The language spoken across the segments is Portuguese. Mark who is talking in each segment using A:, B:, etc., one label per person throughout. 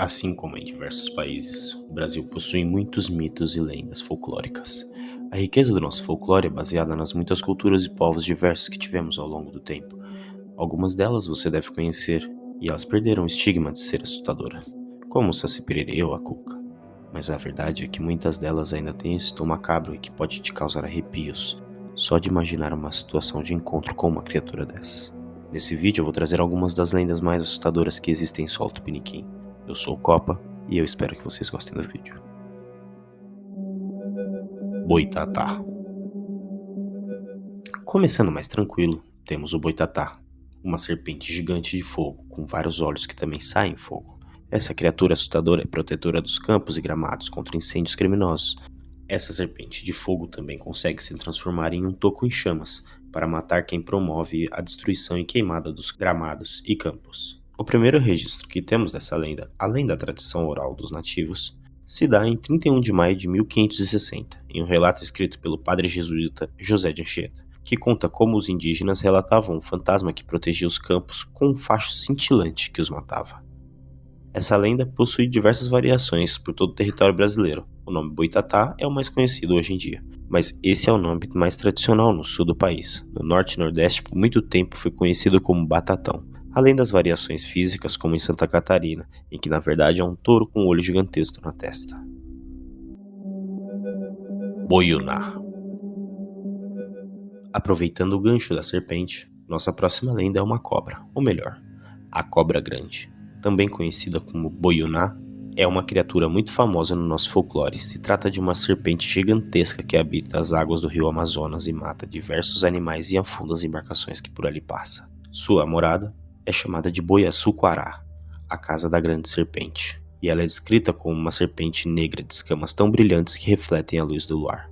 A: Assim como em diversos países, o Brasil possui muitos mitos e lendas folclóricas. A riqueza do nosso folclore é baseada nas muitas culturas e povos diversos que tivemos ao longo do tempo. Algumas delas você deve conhecer, e elas perderam o estigma de ser assustadora, como o Saci Pererê ou a Cuca. Mas a verdade é que muitas delas ainda têm esse tom macabro e que pode te causar arrepios, só de imaginar uma situação de encontro com uma criatura dessa. Nesse vídeo eu vou trazer algumas das lendas mais assustadoras que existem em Solo Tupiniquim. Eu sou o Copa e eu espero que vocês gostem do vídeo. Boitatá. Começando mais tranquilo, temos o Boitatá, uma serpente gigante de fogo, com vários olhos que também saem fogo. Essa criatura assustadora é protetora dos campos e gramados contra incêndios criminosos. Essa serpente de fogo também consegue se transformar em um toco em chamas, para matar quem promove a destruição e queimada dos gramados e campos. O primeiro registro que temos dessa lenda, além da tradição oral dos nativos, se dá em 31 de maio de 1560, em um relato escrito pelo padre jesuíta José de Anchieta, que conta como os indígenas relatavam um fantasma que protegia os campos com um facho cintilante que os matava. Essa lenda possui diversas variações por todo o território brasileiro. O nome Boitatá é o mais conhecido hoje em dia, mas esse é o nome mais tradicional no sul do país. No norte e nordeste, por muito tempo foi conhecido como Batatão, além das variações físicas como em Santa Catarina, em que na verdade é um touro com um olho gigantesco na testa. Boiuná. Aproveitando o gancho da serpente, nossa próxima lenda é uma cobra, ou melhor, a cobra grande. Também conhecida como Boiuná, é uma criatura muito famosa no nosso folclore. Se trata de uma serpente gigantesca que habita as águas do rio Amazonas e mata diversos animais e afunda as embarcações que por ali passam. Sua morada é chamada de Boiaçuquará, a casa da grande serpente, e ela é descrita como uma serpente negra de escamas tão brilhantes que refletem a luz do luar.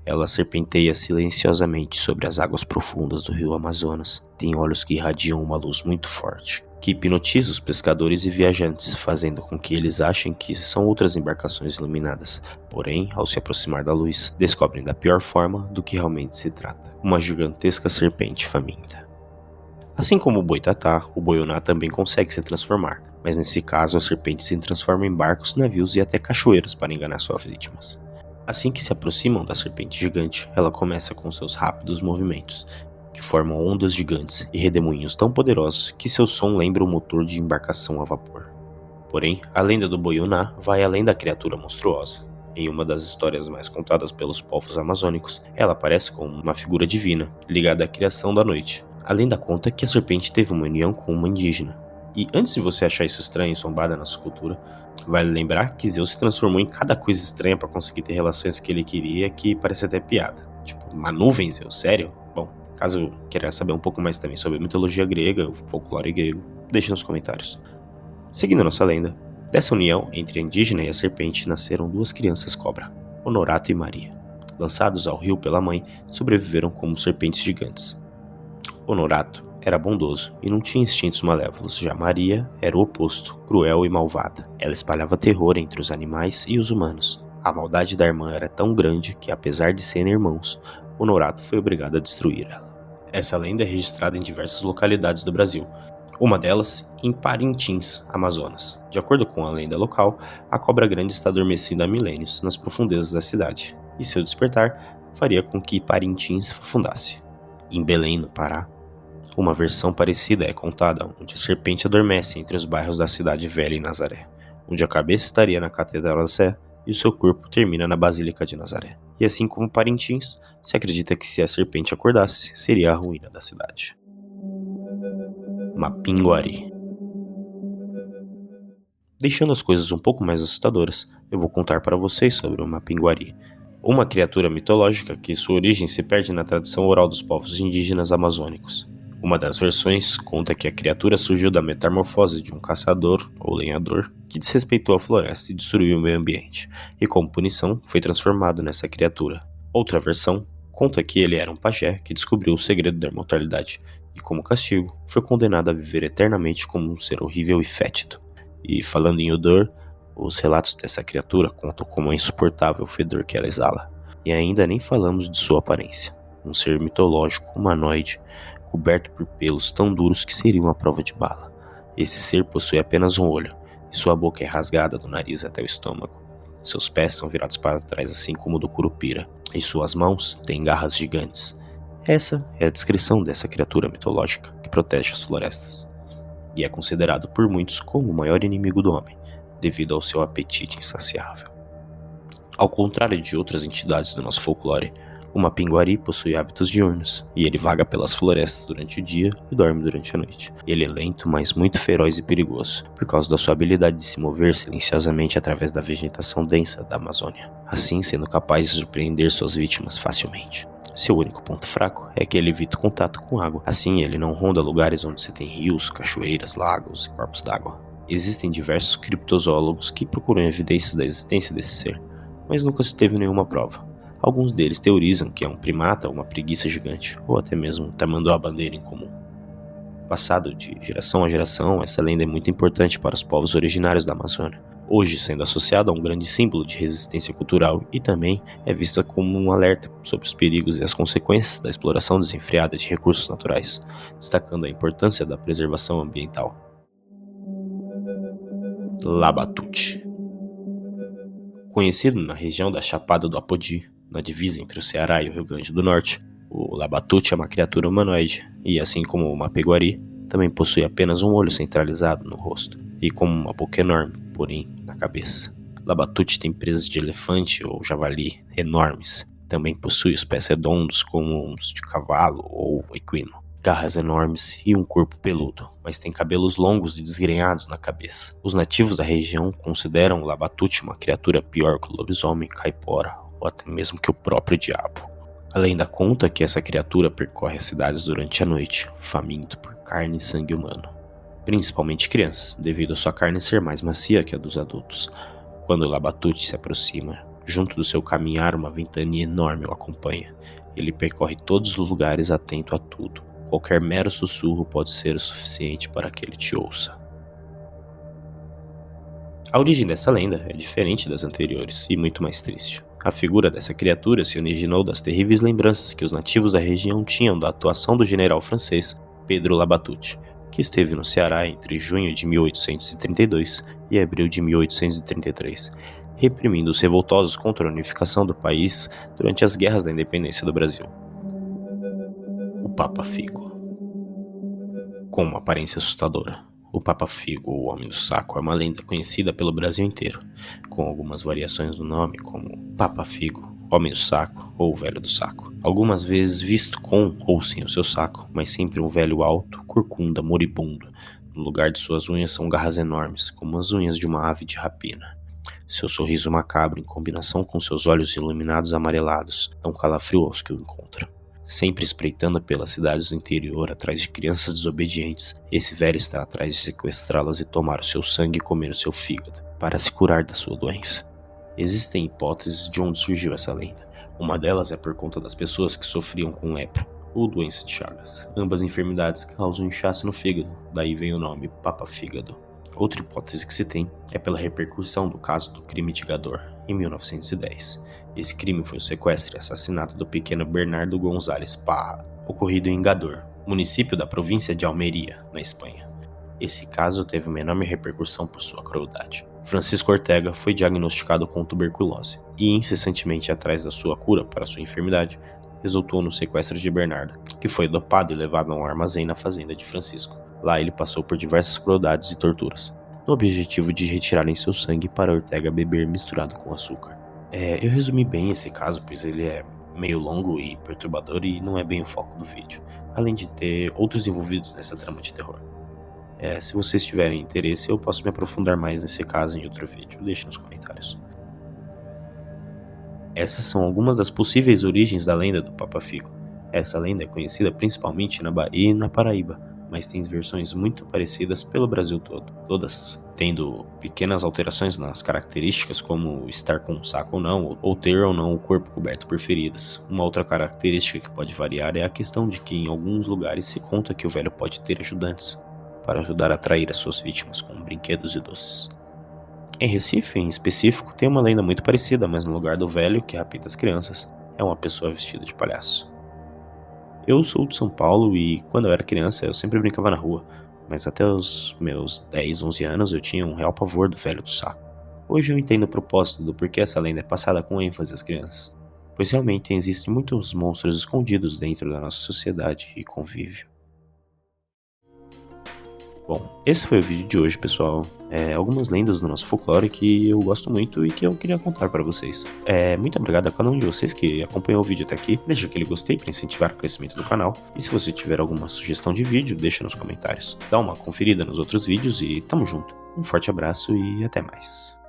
A: Ela serpenteia silenciosamente sobre as águas profundas do rio Amazonas, tem olhos que irradiam uma luz muito forte, que hipnotiza os pescadores e viajantes, fazendo com que eles achem que são outras embarcações iluminadas. Porém, ao se aproximar da luz, descobrem da pior forma do que realmente se trata: uma gigantesca serpente faminta. Assim como o Boitatá, o Boiuná também consegue se transformar, mas nesse caso a serpente se transforma em barcos, navios e até cachoeiras para enganar suas vítimas. Assim que se aproximam da serpente gigante, ela começa com seus rápidos movimentos, que formam ondas gigantes e redemoinhos tão poderosos que seu som lembra um motor de embarcação a vapor. Porém, a lenda do Boiuná vai além da criatura monstruosa. Em uma das histórias mais contadas pelos povos amazônicos, ela aparece como uma figura divina, ligada à criação da noite. A lenda conta que a serpente teve uma união com uma indígena. E antes de você achar isso estranho e zombada na sua cultura, vale lembrar que Zeus se transformou em cada coisa estranha para conseguir ter relações que ele queria, que parece até piada. Tipo, uma nuvem, Zeus? Sério? Bom, caso queira saber um pouco mais também sobre a mitologia grega, o folclore grego, deixe nos comentários. Seguindo nossa lenda, dessa união entre a indígena e a serpente nasceram duas crianças cobra, Honorato e Maria. Lançados ao rio pela mãe, sobreviveram como serpentes gigantes. Honorato era bondoso e não tinha instintos malévolos, já Maria era o oposto, cruel e malvada. Ela espalhava terror entre os animais e os humanos. A maldade da irmã era tão grande que, apesar de serem irmãos, Honorato foi obrigado a destruir ela. Essa lenda é registrada em diversas localidades do Brasil, uma delas em Parintins, Amazonas. De acordo com a lenda local, a cobra grande está adormecida há milênios nas profundezas da cidade, e seu despertar faria com que Parintins afundasse. Em Belém, no Pará, uma versão parecida é contada, onde a serpente adormece entre os bairros da Cidade Velha e Nazaré, onde a cabeça estaria na Catedral da Sé e o seu corpo termina na Basílica de Nazaré. E assim como Parintins, se acredita que se a serpente acordasse, seria a ruína da cidade. Mapinguari. Deixando as coisas um pouco mais assustadoras, eu vou contar para vocês sobre o Mapinguari, uma criatura mitológica que sua origem se perde na tradição oral dos povos indígenas amazônicos. Uma das versões conta que a criatura surgiu da metamorfose de um caçador ou lenhador que desrespeitou a floresta e destruiu o meio ambiente, e como punição foi transformado nessa criatura. Outra versão conta que ele era um pajé que descobriu o segredo da imortalidade e, como castigo, foi condenado a viver eternamente como um ser horrível e fétido. E falando em odor, os relatos dessa criatura contam como é insuportável o fedor que ela exala. E ainda nem falamos de sua aparência. Um ser mitológico humanoide, coberto por pelos tão duros que seriam a prova de bala. Esse ser possui apenas um olho, e sua boca é rasgada do nariz até o estômago. Seus pés são virados para trás assim como o do Curupira, e suas mãos têm garras gigantes. Essa é a descrição dessa criatura mitológica que protege as florestas, e é considerado por muitos como o maior inimigo do homem, devido ao seu apetite insaciável. Ao contrário de outras entidades do nosso folclore, o Mapinguari possui hábitos diurnos, e ele vaga pelas florestas durante o dia e dorme durante a noite. Ele é lento, mas muito feroz e perigoso, por causa da sua habilidade de se mover silenciosamente através da vegetação densa da Amazônia, assim sendo capaz de surpreender suas vítimas facilmente. Seu único ponto fraco é que ele evita o contato com água, assim ele não ronda lugares onde se tem rios, cachoeiras, lagos e corpos d'água. Existem diversos criptozoólogos que procuram evidências da existência desse ser, mas nunca se teve nenhuma prova. Alguns deles teorizam que é um primata ou uma preguiça gigante, ou até mesmo um tamanduá-bandeira incomum. Passado de geração a geração, essa lenda é muito importante para os povos originários da Amazônia, hoje sendo associada a um grande símbolo de resistência cultural e também é vista como um alerta sobre os perigos e as consequências da exploração desenfreada de recursos naturais, destacando a importância da preservação ambiental. Labatute. Conhecido na região da Chapada do Apodi, na divisa entre o Ceará e o Rio Grande do Norte, o Labatute é uma criatura humanoide e, assim como o Mapinguari, também possui apenas um olho centralizado no rosto e com uma boca enorme, porém, na cabeça. Labatute tem presas de elefante ou javali enormes. Também possui os pés redondos como os de cavalo ou equino, garras enormes e um corpo peludo, mas tem cabelos longos e desgrenhados na cabeça. Os nativos da região consideram o Labatute uma criatura pior que o lobisomem, caipora ou até mesmo que o próprio diabo. A lenda conta que essa criatura percorre as cidades durante a noite, faminto por carne e sangue humano, principalmente crianças, devido a sua carne ser mais macia que a dos adultos. Quando o Labatute se aproxima, junto do seu caminhar uma ventania enorme o acompanha. Ele percorre todos os lugares atento a tudo. Qualquer mero sussurro pode ser o suficiente para que ele te ouça. A origem dessa lenda é diferente das anteriores e muito mais triste. A figura dessa criatura se originou das terríveis lembranças que os nativos da região tinham da atuação do general francês Pedro Labatute, que esteve no Ceará entre junho de 1832 e abril de 1833, reprimindo os revoltosos contra a unificação do país durante as guerras da independência do Brasil. O Papa Figo. Com uma aparência assustadora, o Papa Figo, ou Homem do Saco, é uma lenda conhecida pelo Brasil inteiro, com algumas variações do nome, como Papa Figo, Homem do Saco ou Velho do Saco. Algumas vezes visto com ou sem o seu saco, mas sempre um velho alto, corcunda, moribundo. No lugar de suas unhas são garras enormes, como as unhas de uma ave de rapina. Seu sorriso macabro, em combinação com seus olhos iluminados amarelados, dá um calafrio aos que o encontram. Sempre espreitando pelas cidades do interior atrás de crianças desobedientes, esse velho está atrás de sequestrá-las e tomar o seu sangue e comer o seu fígado, para se curar da sua doença. Existem hipóteses de onde surgiu essa lenda. Uma delas é por conta das pessoas que sofriam com lepra, ou doença de Chagas. Ambas enfermidades causam inchaço no fígado, daí vem o nome Papa Fígado. Outra hipótese que se tem é pela repercussão do caso do crime de Gador, em 1910. Esse crime foi o sequestro e assassinato do pequeno Bernardo González Parra, ocorrido em Gador, município da província de Almeria, na Espanha. Esse caso teve uma enorme repercussão por sua crueldade. Francisco Ortega foi diagnosticado com tuberculose e, incessantemente atrás da sua cura para sua enfermidade, resultou no sequestro de Bernardo, que foi dopado e levado a um armazém na fazenda de Francisco. Lá ele passou por diversas crueldades e torturas, no objetivo de retirarem seu sangue para Ortega beber misturado com açúcar. Eu resumi bem esse caso, pois ele é meio longo e perturbador e não é bem o foco do vídeo, além de ter outros envolvidos nessa trama de terror. Se vocês tiverem interesse, eu posso me aprofundar mais nesse caso em outro vídeo, deixe nos comentários. Essas são algumas das possíveis origens da lenda do Papa Figo. Essa lenda é conhecida principalmente na Bahia e na Paraíba, mas tem versões muito parecidas pelo Brasil todo, todas tendo pequenas alterações nas características, como estar com um saco ou não, ou ter ou não o corpo coberto por feridas. Uma outra característica que pode variar é a questão de que em alguns lugares se conta que o velho pode ter ajudantes, para ajudar a atrair as suas vítimas com brinquedos e doces. Em Recife, em específico, tem uma lenda muito parecida, mas no lugar do velho que rapta as crianças, é uma pessoa vestida de palhaço. Eu sou de São Paulo e, quando eu era criança, eu sempre brincava na rua. mas até os meus 10, 11 anos eu tinha um real pavor do velho do saco. Hoje eu entendo o propósito do porquê essa lenda é passada com ênfase às crianças, pois realmente existem muitos monstros escondidos dentro da nossa sociedade e convívio. Bom, esse foi o vídeo de hoje, pessoal. Algumas lendas do nosso folclore que eu gosto muito e que eu queria contar para vocês. Muito obrigado a cada um de vocês que acompanhou o vídeo até aqui. Deixa aquele gostei para incentivar o crescimento do canal. E se você tiver alguma sugestão de vídeo, deixa nos comentários. Dá uma conferida nos outros vídeos e tamo junto. Um forte abraço e até mais.